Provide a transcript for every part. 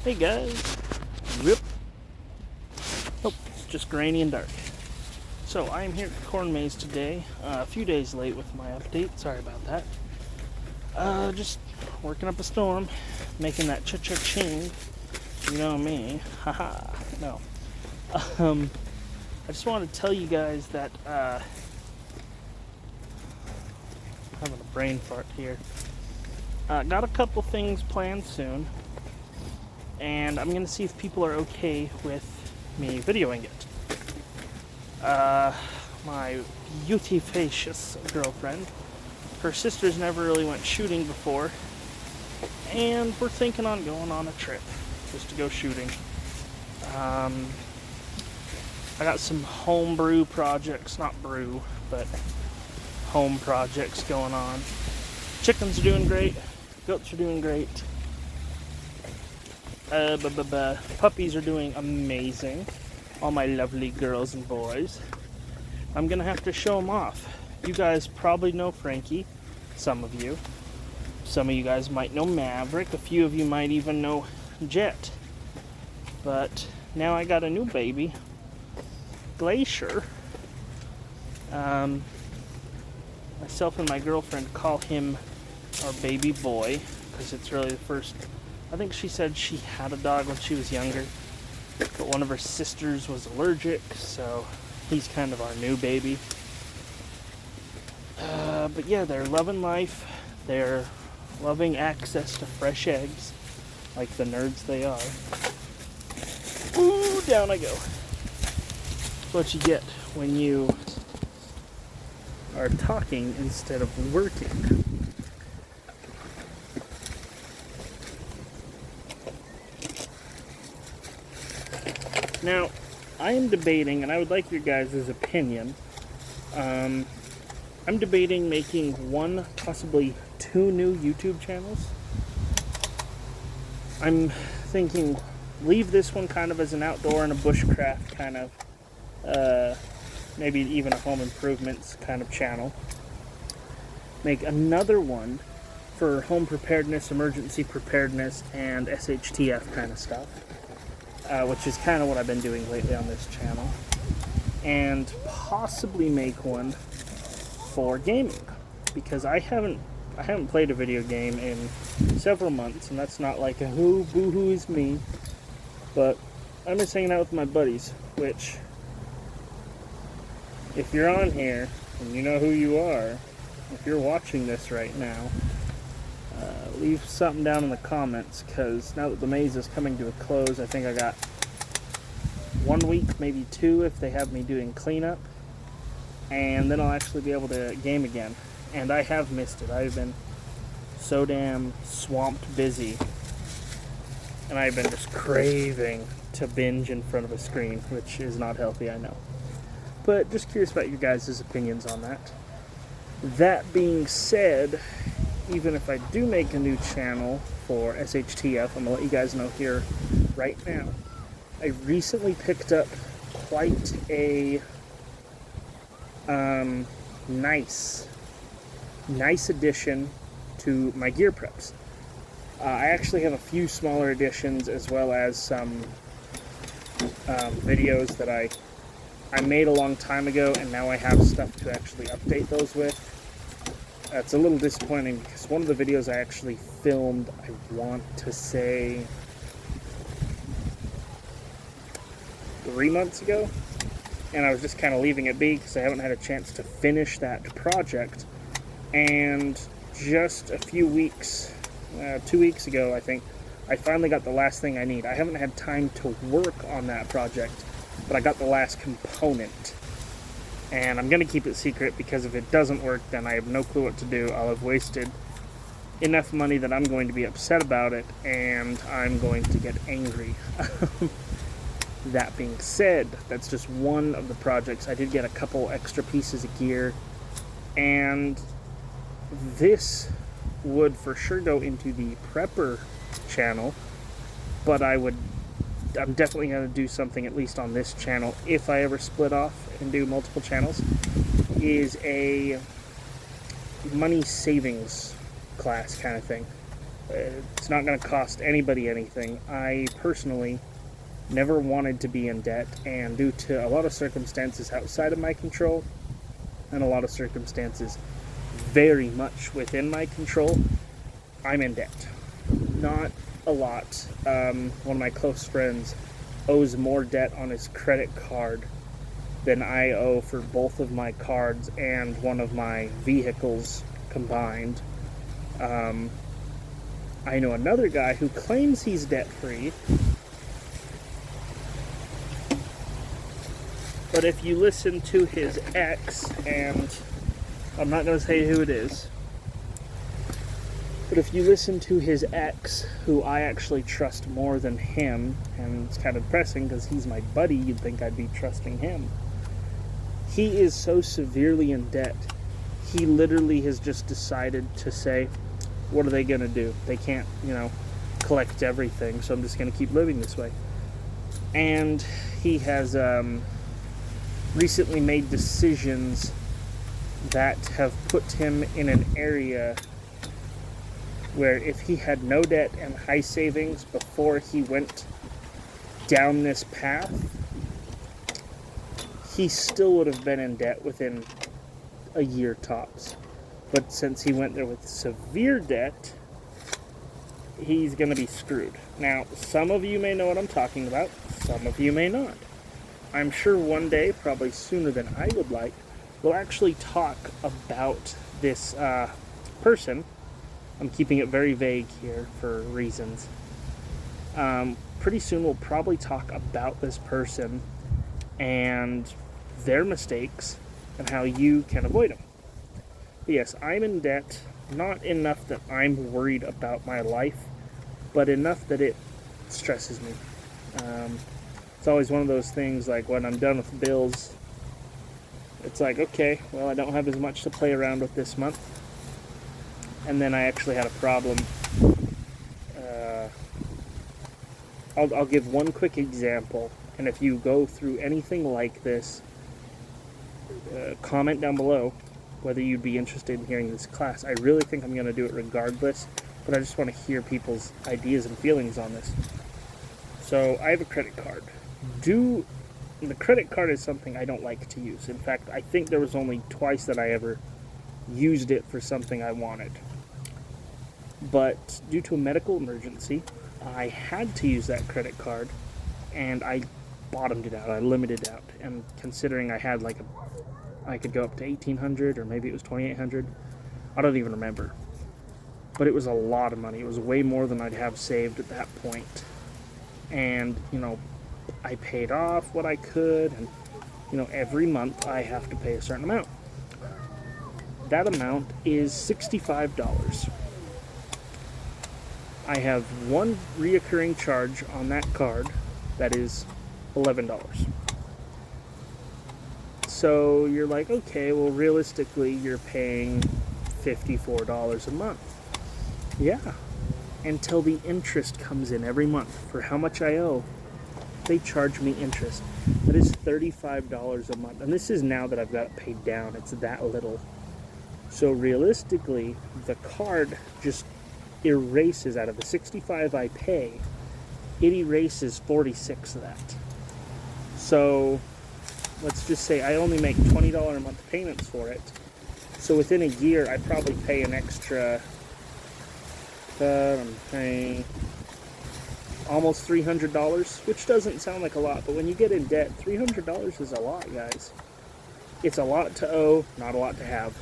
Hey guys. Whoop. Oh, it's just grainy and dark. So I am here at the corn maze today. A few days late with my update. Sorry about that. Just working up a storm, making that cha-cha-ching. You know me. Haha. No. I just wanted to tell you guys that I'm having a brain fart here. Got a couple things planned soon. And I'm going to see if people are okay with me videoing it. My beauty-facious girlfriend, her sisters never really went shooting before, and we're thinking on going on a trip just to go shooting. I got some homebrew projects, not brew, but home projects going on. Chickens are doing great, goats are doing great. Puppies are doing amazing. All my lovely girls and boys. I'm gonna have to show them off. You guys probably know Frankie. Some of you. Some of you guys might know Maverick. A few of you might even know Jet. But now I got a new baby. Glacier. Myself and my girlfriend call him our baby boy. Because it's really the first... I think she said she had a dog when she was younger, but one of her sisters was allergic, so he's kind of our new baby. But yeah, they're loving life. They're loving access to fresh eggs, like the nerds they are. Ooh, down I go. That's what you get when you are talking instead of working. Now, I am debating, and I would like your guys' opinion. I'm debating making one, possibly two new YouTube channels. I'm thinking leave this one kind of as an outdoor and a bushcraft kind of, maybe even a home improvements kind of channel. Make another one for home preparedness, emergency preparedness, and SHTF kind of stuff. Which is kind of what I've been doing lately on this channel, and possibly make one for gaming, because I haven't played a video game in several months, and that's not like a boo-hoo is me, but I'm just hanging out with my buddies, which, if you're on here, and you know who you are, if you're watching this right now, leave something down in the comments, because now that the maze is coming to a close, I think I got 1 week, maybe 2 if they have me doing cleanup, and then I'll actually be able to game again. And I have missed it. I've been so damn swamped busy, and I've been just craving to binge in front of a screen, which is not healthy, I know. But just curious about your guys' opinions on that. That being said, even if I do make a new channel for SHTF, I'm going to let you guys know here right now. I recently picked up quite a nice addition to my gear preps. I actually have a few smaller additions, as well as some videos that I made a long time ago, and now I have stuff to actually update those with. It's a little disappointing because one of the videos I actually filmed, I want to say 3 months ago, and I was just kind of leaving it be because I haven't had a chance to finish that project. And just a few weeks, 2 weeks ago, I think, I finally got the last thing I need. I haven't had time to work on that project, but I got the last component. And I'm going to keep it secret, because if it doesn't work, then I have no clue what to do. I'll have wasted enough money that I'm going to be upset about it, and I'm going to get angry. That being said, that's just one of the projects. I did get a couple extra pieces of gear, and this would for sure go into the prepper channel, but I'm definitely going to do something at least on this channel, if I ever split off and do multiple channels, is a money savings class kind of thing. It's not going to cost anybody anything. I personally never wanted to be in debt, and due to a lot of circumstances outside of my control and a lot of circumstances very much within my control, I'm in debt. Not a lot. One of my close friends owes more debt on his credit card than I owe for both of my cards and one of my vehicles combined. I know another guy who claims he's debt-free, but if you listen to his ex, and I'm not going to say who it is, but if you listen to his ex, who I actually trust more than him, and it's kind of depressing because he's my buddy, you'd think I'd be trusting him. He is so severely in debt, he literally has just decided to say, what are they going to do? They can't, collect everything, so I'm just going to keep living this way. And he has recently made decisions that have put him in an area where if he had no debt and high savings before he went down this path, he still would have been in debt within a year tops. But since he went there with severe debt, he's going to be screwed. Now, some of you may know what I'm talking about. Some of you may not. I'm sure one day, probably sooner than I would like, we'll actually talk about this person. I'm keeping it very vague here for reasons. Pretty soon we'll probably talk about this person and their mistakes and how you can avoid them. But yes, I'm in debt, not enough that I'm worried about my life, but enough that it stresses me. It's always one of those things, like when I'm done with bills, it's like, okay, well, I don't have as much to play around with this month. And then I actually had a problem. I'll give one quick example, and if you go through anything like this, comment down below whether you'd be interested in hearing this class. I really think I'm going to do it regardless, but I just want to hear people's ideas and feelings on this. So I have a credit card. The credit card is something I don't like to use. In fact, I think there was only twice that I ever used it for something I wanted. But due to a medical emergency, I had to use that credit card, and I bottomed it out. I limited out. And considering I had I could go up to $1,800 or maybe it was $2,800. I don't even remember. But it was a lot of money. It was way more than I'd have saved at that point. And, I paid off what I could, and, every month I have to pay a certain amount. That amount is $65. I have one reoccurring charge on that card that is $11. So you're like, okay, well, realistically, you're paying $54 a month. Yeah, until the interest comes in every month. For how much I owe, they charge me interest. That is $35 a month. And this is now that I've got it paid down. It's that little. So realistically, the card just erases out of the $65 I pay, it erases $46 of that. So let's just say I only make $20 a month payments for it. So within a year, I probably pay an extra, I'm paying almost $300, which doesn't sound like a lot, but when you get in debt, $300 is a lot, guys. It's a lot to owe, not a lot to have.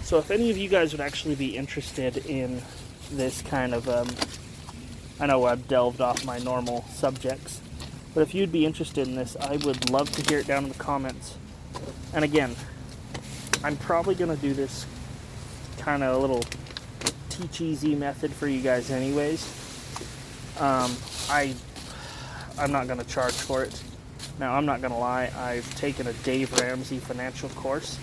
So if any of you guys would actually be interested in this kind of, I know I've delved off my normal subjects, but if you'd be interested in this, I would love to hear it down in the comments. And again, I'm probably going to do this kind of a little teach easy method for you guys anyways. I'm not going to charge for it. Now, I'm not going to lie, I've taken a Dave Ramsey financial course,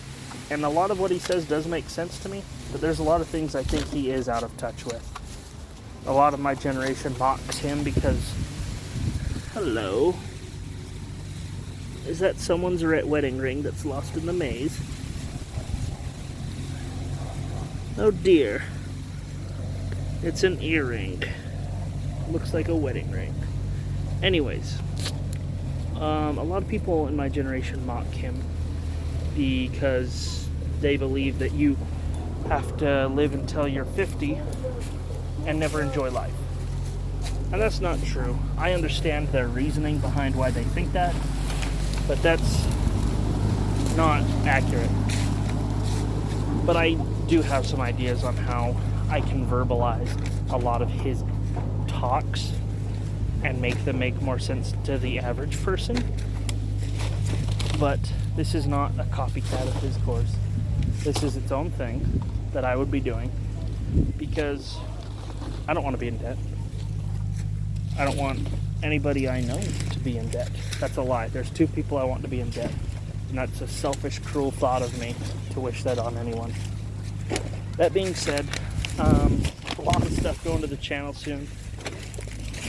and a lot of what he says does make sense to me, but there's a lot of things I think he is out of touch with. A lot of my generation mocks him because, hello, is that someone's wedding ring that's lost in the maze? Oh dear. It's an earring. Looks like a wedding ring. Anyways, a lot of people in my generation mock him because they believe that you have to live until you're 50 and never enjoy life. And that's not true. I understand their reasoning behind why they think that, but that's not accurate. But I do have some ideas on how I can verbalize a lot of his talks and make them make more sense to the average person. But this is not a copycat of his course. This is its own thing that I would be doing because I don't want to be in debt. I don't want anybody I know to be in debt. That's a lie. There's 2 people I want to be in debt. And that's a selfish, cruel thought of me to wish that on anyone. That being said, a lot of stuff going to the channel soon.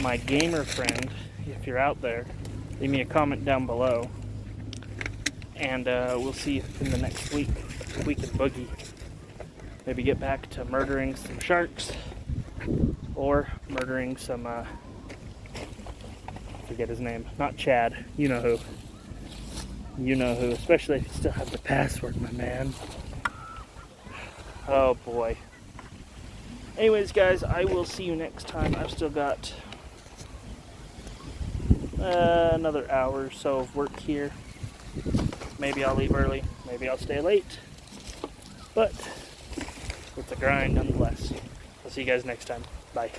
My gamer friend, if you're out there, leave me a comment down below. And we'll see if in the next week we can boogie. Maybe get back to murdering some sharks or murdering some, I forget his name, not Chad, you know who. You know who, especially if you still have the password, my man. Oh boy. Anyways, guys, I will see you next time. I've still got another hour or so of work here. Maybe I'll leave early, maybe I'll stay late. But it's a grind nonetheless. I'll see you guys next time. Bye.